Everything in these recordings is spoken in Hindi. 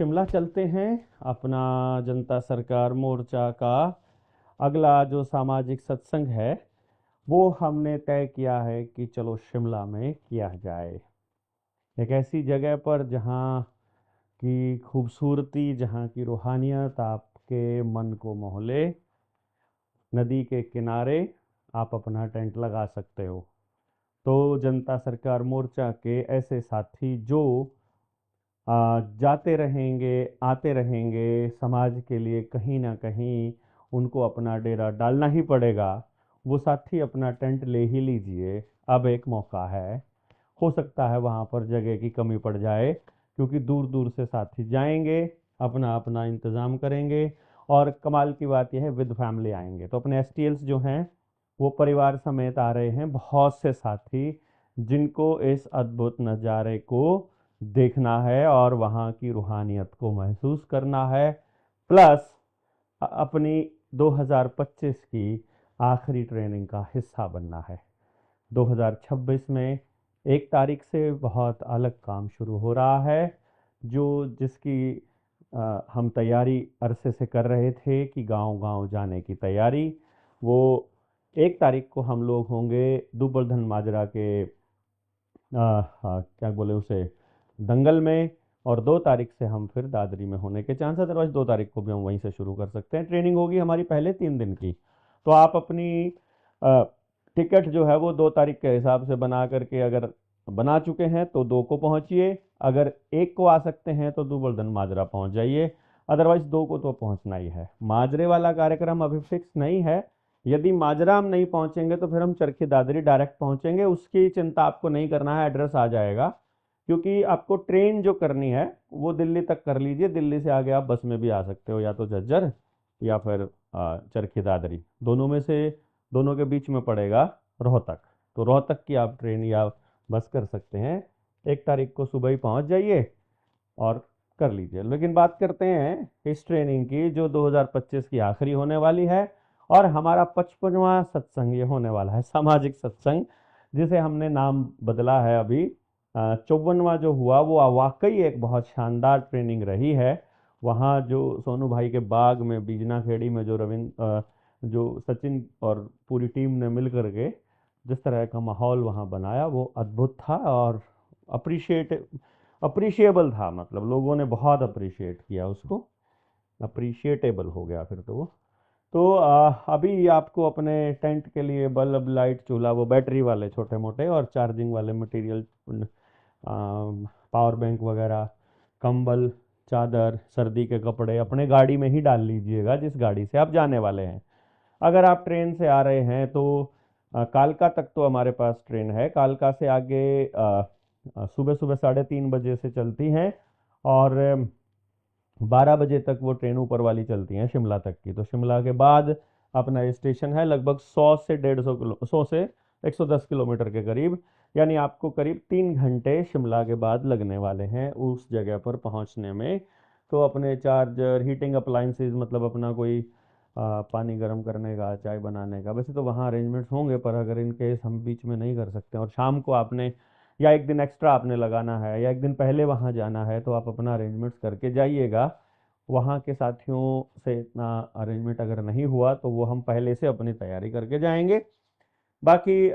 शिमला चलते हैं। अपना जनता सरकार मोर्चा का अगला जो सामाजिक सत्संग है वो हमने तय किया है कि चलो शिमला में किया जाए। एक ऐसी जगह पर जहाँ की खूबसूरती, जहाँ की रूहानियत आपके मन को मोह ले। नदी के किनारे आप अपना टेंट लगा सकते हो। तो जनता सरकार मोर्चा के ऐसे साथी जो जाते रहेंगे, आते रहेंगे, समाज के लिए कहीं ना कहीं उनको अपना डेरा डालना ही पड़ेगा, वो साथी अपना टेंट ले ही लीजिए। अब एक मौका है, हो सकता है वहाँ पर जगह की कमी पड़ जाए, क्योंकि दूर दूर से साथी जाएंगे, अपना अपना इंतज़ाम करेंगे। और कमाल की बात यह है, विद फैमिली आएंगे। तो अपने एसटीएल्स जो हैं वो परिवार समेत आ रहे हैं, बहुत से साथी जिनको इस अद्भुत नज़ारे को देखना है और वहाँ की रूहानियत को महसूस करना है। प्लस अपनी 2025 की आखिरी ट्रेनिंग का हिस्सा बनना है। 2026 में 1 तारीख से बहुत अलग काम शुरू हो रहा है, जो जिसकी हम तैयारी अरसे से कर रहे थे कि गांव-गांव जाने की तैयारी। वो 1 तारीख को हम लोग होंगे दुबर्धन माजरा के क्या बोले उसे, दंगल में। और 2 तारीख से हम फिर दादरी में होने के चांस है, अदरवाइज 2 तारीख को भी हम वहीं से शुरू कर सकते हैं। ट्रेनिंग होगी हमारी पहले 3 दिन की। तो आप अपनी अ, टिकट जो है वो 2 तारीख के हिसाब से बना करके, अगर बना चुके हैं तो 2 को पहुंचिए, अगर 1 को आ सकते हैं तो दुबर्धन माजरा पहुंच जाइए, अदरवाइज 2 को तो पहुंचना ही है। माजरे वाला कार्यक्रम अभी फिक्स नहीं है। यदि माजरा हम नहीं पहुंचेंगे तो फिर हम चरखी दादरी डायरेक्ट पहुंचेंगे, उसकी चिंता आपको नहीं करना है, एड्रेस आ जाएगा। क्योंकि आपको ट्रेन जो करनी है वो दिल्ली तक कर लीजिए, दिल्ली से आगे आप बस में भी आ सकते हो, या तो झज्जर या फिर चरखी दादरी, दोनों में से, दोनों के बीच में पड़ेगा रोहतक। तो रोहतक की आप ट्रेन या बस कर सकते हैं। 1 तारीख को सुबह ही पहुंच जाइए और कर लीजिए। लेकिन बात करते हैं इस ट्रेनिंग की जो 2025 की आखिरी होने वाली है, और हमारा 55वां सत्संग ये होने वाला है, सामाजिक सत्संग, जिसे हमने नाम बदला है अभी। 54वां जो हुआ वो वाकई एक बहुत शानदार ट्रेनिंग रही है। वहाँ जो सोनू भाई के बाग में, बीजना खेड़ी में, जो जो सचिन और पूरी टीम ने मिल करके जिस तरह का माहौल वहाँ बनाया वो अद्भुत था और अप्रिशिएट अप्रिशिएबल था। मतलब लोगों ने बहुत अप्रिशिएट किया उसको, अप्रिशिएटेबल हो गया फिर तो वो। तो अभी आपको अपने टेंट के लिए बल्ब, लाइट, चूल्हा, वो बैटरी वाले छोटे मोटे और चार्जिंग वाले मटेरियल, पावर बैंक वगैरह, कंबल, चादर, सर्दी के कपड़े अपने गाड़ी में ही डाल लीजिएगा जिस गाड़ी से आप जाने वाले हैं। अगर आप ट्रेन से आ रहे हैं तो कालका तक तो हमारे पास ट्रेन है। कालका से आगे सुबह सुबह 3:30 बजे से चलती हैं, और 12 बजे तक वो ट्रेन ऊपर वाली चलती हैं शिमला तक की। तो शिमला के बाद अपना ये स्टेशन है, लगभग 100 से 150 किलो, 100 से 110 किलोमीटर के करीब। यानी आपको करीब 3 घंटे शिमला के बाद लगने वाले हैं उस जगह पर पहुंचने में। तो अपने चार्जर, हीटिंग अप्लाइंसेस, मतलब अपना कोई पानी गर्म करने का, चाय बनाने का, वैसे तो वहाँ अरेंजमेंट्स होंगे, पर अगर इन केस हम बीच में नहीं कर सकते और शाम को आपने, या 1 दिन एक्स्ट्रा आपने लगाना है, या 1 दिन पहले वहाँ जाना है, तो आप अपना अरेंजमेंट्स करके जाइएगा। वहाँ के साथियों से इतना अरेंजमेंट अगर नहीं हुआ तो वो हम पहले से अपनी तैयारी करके जाएंगे। बाकी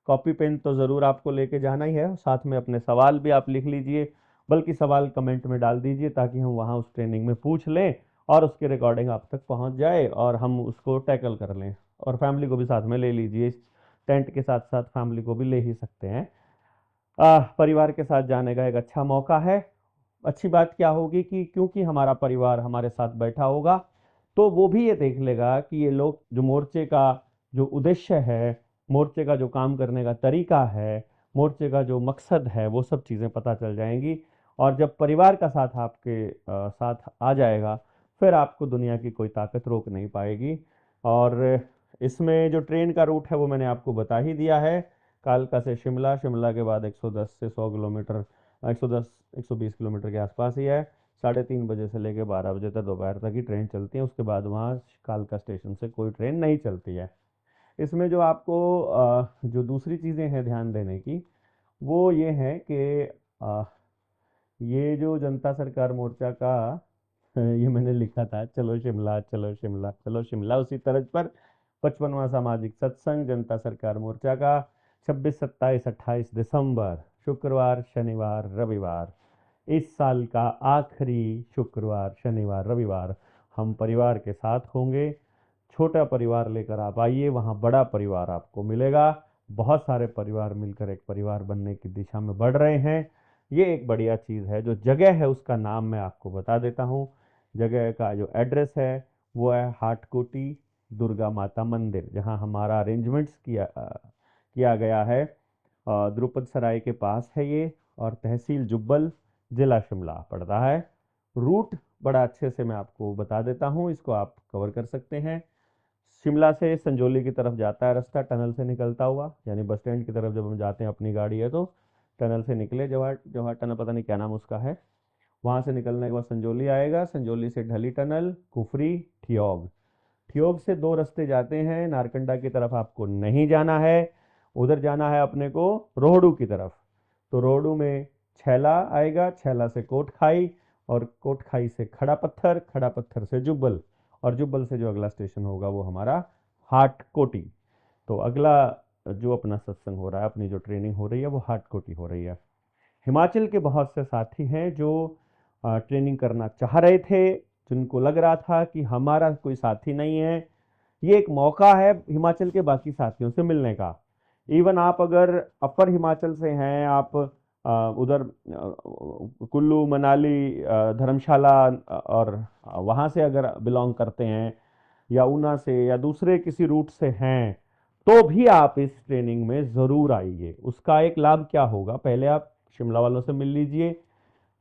कॉपी पेन तो ज़रूर आपको लेके जाना ही है, साथ में अपने सवाल भी आप लिख लीजिए, बल्कि सवाल कमेंट में डाल दीजिए ताकि हम वहाँ उस ट्रेनिंग में पूछ लें और उसकी रिकॉर्डिंग आप तक पहुँच जाए और हम उसको टैकल कर लें। और फैमिली को भी साथ में ले लीजिए, टेंट के साथ साथ फैमिली को भी ले ही सकते हैं। परिवार के साथ जाने का एक अच्छा मौका है। अच्छी बात क्या होगी कि क्योंकि हमारा परिवार हमारे साथ बैठा होगा, तो वो भी ये देख लेगा कि ये लोग, जो मोर्चे का जो उद्देश्य है, मोर्चे का जो काम करने का तरीका है, मोर्चे का जो मकसद है, वो सब चीज़ें पता चल जाएंगी। और जब परिवार का साथ आपके साथ आ जाएगा, फिर आपको दुनिया की कोई ताकत रोक नहीं पाएगी। और इसमें जो ट्रेन का रूट है वो मैंने आपको बता ही दिया है। कालका से शिमला, शिमला के बाद 110 से 100 किलोमीटर, 110 120 किलोमीटर के आसपास ही है। 3:30 बजे से लेकर 12 बजे तक दोपहर तक ही ट्रेन चलती है, उसके बाद वहाँ कालका स्टेशन से कोई ट्रेन नहीं चलती है। इसमें जो आपको जो दूसरी चीज़ें हैं ध्यान देने की, वो ये है कि ये जो जनता सरकार मोर्चा का ये मैंने लिखा था, चलो शिमला चलो शिमला चलो शिमला, उसी तर्ज पर 55वां सामाजिक सत्संग जनता सरकार मोर्चा का 26, 27, 28 दिसंबर, शुक्रवार शनिवार रविवार, इस साल का आखिरी शुक्रवार शनिवार रविवार हम परिवार के साथ होंगे। छोटा परिवार लेकर आप आइए, वहाँ बड़ा परिवार आपको मिलेगा। बहुत सारे परिवार मिलकर एक परिवार बनने की दिशा में बढ़ रहे हैं। ये एक बढ़िया चीज़ है। जो जगह है उसका नाम मैं आपको बता देता हूँ। जगह का जो एड्रेस है वो है हाटकोटी दुर्गा माता मंदिर, जहाँ हमारा अरेंजमेंट्स किया गया है। द्रुपद सराय के पास है ये, और तहसील जुब्बल, जिला शिमला पड़ता है। रूट बड़ा अच्छे से मैं आपको बता देता हूँ, इसको आप कवर कर सकते हैं। शिमला से संजौली की तरफ जाता है रास्ता, टनल से निकलता हुआ, यानी बस स्टैंड की तरफ जब हम जाते हैं, अपनी गाड़ी है तो टनल से निकले, जवाहर जवाहर टनल, पता नहीं क्या नाम उसका है। वहाँ से निकलने के बाद संजौली आएगा, संजौली से ढली टनल, कुफरी, ठियोग। ठियोग से दो रास्ते जाते हैं, नारकंडा की तरफ आपको नहीं जाना है, उधर जाना है अपने को रोहडू की तरफ। तो रोहडू में छैला आएगा, छैला से कोटखाई, और कोटखाई से खड़ा पत्थर, खड़ा पत्थर से जुब्बल, और जुब्बल से जो अगला स्टेशन होगा वो हमारा हाटकोटी। तो अगला जो अपना सत्संग हो रहा है, अपनी जो ट्रेनिंग हो रही है, वो हाटकोटी हो रही है। हिमाचल के बहुत से साथी हैं जो ट्रेनिंग करना चाह रहे थे, जिनको लग रहा था कि हमारा कोई साथी नहीं है। ये एक मौका है हिमाचल के बाकी साथियों से मिलने का। इवन आप अगर अपर हिमाचल से हैं, आप उधर कुल्लू मनाली धर्मशाला और वहाँ से अगर बिलोंग करते हैं, या ऊना से या दूसरे किसी रूट से हैं, तो भी आप इस ट्रेनिंग में ज़रूर आइए। उसका एक लाभ क्या होगा, पहले आप शिमला वालों से मिल लीजिए,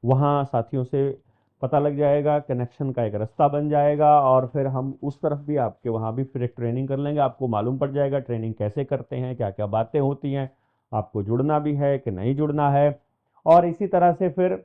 वहाँ साथियों से पता लग जाएगा, कनेक्शन का एक रास्ता बन जाएगा, और फिर हम उस तरफ भी आपके वहाँ भी फिर एक ट्रेनिंग कर लेंगे। आपको मालूम पड़ जाएगा ट्रेनिंग कैसे करते हैं, क्या क्या बातें होती हैं, आपको जुड़ना भी है कि नहीं जुड़ना है। और इसी तरह से फिर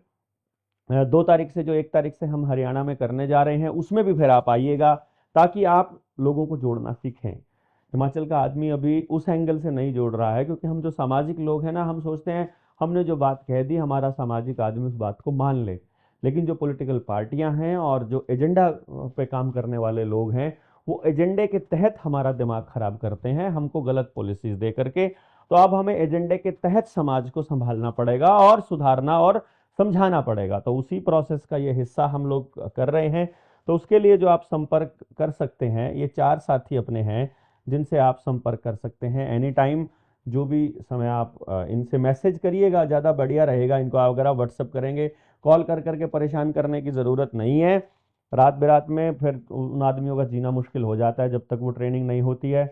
2 तारीख से, जो 1 तारीख से हम हरियाणा में करने जा रहे हैं, उसमें भी फिर आप आइएगा, ताकि आप लोगों को जोड़ना सीखें। हिमाचल का आदमी अभी उस एंगल से नहीं जोड़ रहा है, क्योंकि हम जो सामाजिक लोग हैं ना, हम सोचते हैं हमने जो बात कह दी, हमारा सामाजिक आदमी उस बात को मान ले। लेकिन जो पॉलिटिकल पार्टियां हैं और जो एजेंडा पे काम करने वाले लोग हैं, वो एजेंडे के तहत हमारा दिमाग खराब करते हैं, हमको गलत पॉलिसीज दे करके। तो अब हमें एजेंडे के तहत समाज को संभालना पड़ेगा और सुधारना और समझाना पड़ेगा। तो उसी प्रोसेस का ये हिस्सा हम लोग कर रहे हैं। तो उसके लिए जो आप संपर्क कर सकते हैं, ये 4 साथी अपने हैं जिनसे आप संपर्क कर सकते हैं एनी टाइम। जो भी समय आप इनसे मैसेज करिएगा, ज़्यादा बढ़िया रहेगा। इनको अगर आप व्हाट्सअप करेंगे, कॉल कर करके परेशान करने की ज़रूरत नहीं है। रात बेरात में फिर उन आदमियों का जीना मुश्किल हो जाता है जब तक वो ट्रेनिंग नहीं होती है।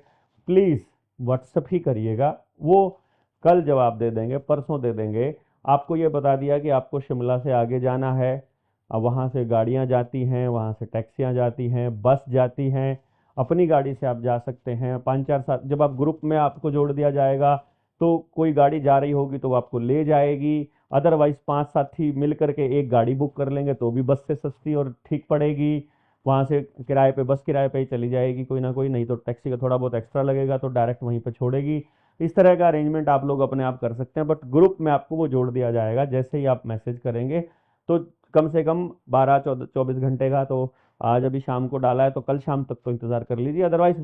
प्लीज़ व्हाट्सअप ही करिएगा, वो कल जवाब दे देंगे, परसों दे देंगे। आपको ये बता दिया कि आपको शिमला से आगे जाना है, अब वहाँ से गाड़ियाँ जाती हैं, वहाँ से टैक्सियाँ जाती हैं, बस जाती हैं, अपनी गाड़ी से आप जा सकते हैं। 5-4 साथ जब आप ग्रुप में आपको जोड़ दिया जाएगा, तो कोई गाड़ी जा रही होगी तो वो आपको ले जाएगी। अदरवाइज 5 साथी मिल करके एक गाड़ी बुक कर लेंगे तो भी बस से सस्ती और ठीक पड़ेगी। वहाँ से किराए पे, बस किराए पे ही चली जाएगी कोई ना कोई, नहीं तो टैक्सी का थोड़ा बहुत एक्स्ट्रा लगेगा तो डायरेक्ट वहीं पे छोड़ेगी। इस तरह का अरेंजमेंट आप लोग अपने आप कर सकते हैं, बट ग्रुप में आपको वो जोड़ दिया जाएगा जैसे ही आप मैसेज करेंगे। तो कम से कम 12-24 घंटे का, तो आज अभी शाम को डाला है तो कल शाम तक तो इंतज़ार कर लीजिए, अदरवाइज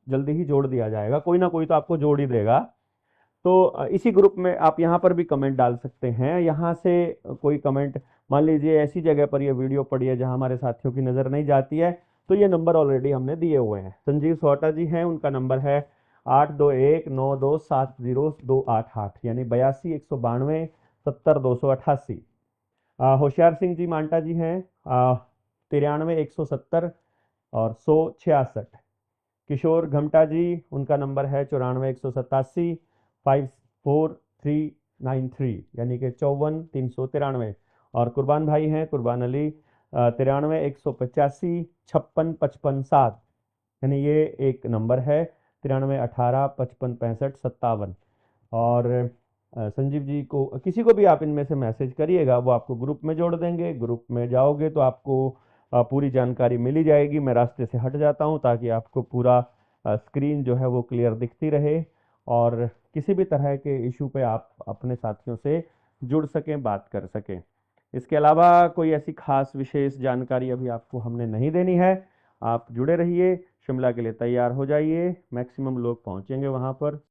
जल्दी ही जोड़ दिया जाएगा, कोई ना कोई तो आपको जोड़ ही देगा। तो इसी ग्रुप में आप यहाँ पर भी कमेंट डाल सकते हैं। यहाँ से कोई कमेंट, मान लीजिए ऐसी जगह पर ये वीडियो पड़ी है जहाँ हमारे साथियों की नज़र नहीं जाती है, तो ये नंबर ऑलरेडी हमने दिए हुए हैं। संजीव सोटा जी हैं, उनका नंबर है 8219270288, यानी 82-192-70-288। होशियार सिंह जी मांटा जी हैं, 93-170 और 100-66। किशोर घमटा जी, उनका नंबर है 94-187-54393, यानी कि 54-393। और कुर्बान भाई हैं, कुर्बान अली, 93-185-56-55-7, यानी ये एक नंबर है, 93-18-55-65-57। और संजीव जी को, किसी को भी आप इनमें से मैसेज करिएगा, वो आपको ग्रुप में जोड़ देंगे। ग्रुप में जाओगे तो आपको पूरी जानकारी मिली जाएगी। मैं रास्ते से हट जाता हूँ ताकि आपको पूरा स्क्रीन जो है वो क्लियर दिखती रहे, और किसी भी तरह के इशू पे आप अपने साथियों से जुड़ सकें, बात कर सकें। इसके अलावा कोई ऐसी खास विशेष जानकारी अभी आपको हमने नहीं देनी है। आप जुड़े रहिए, शिमला के लिए तैयार हो जाइए, मैक्सिमम लोग पहुंचेंगे वहां पर।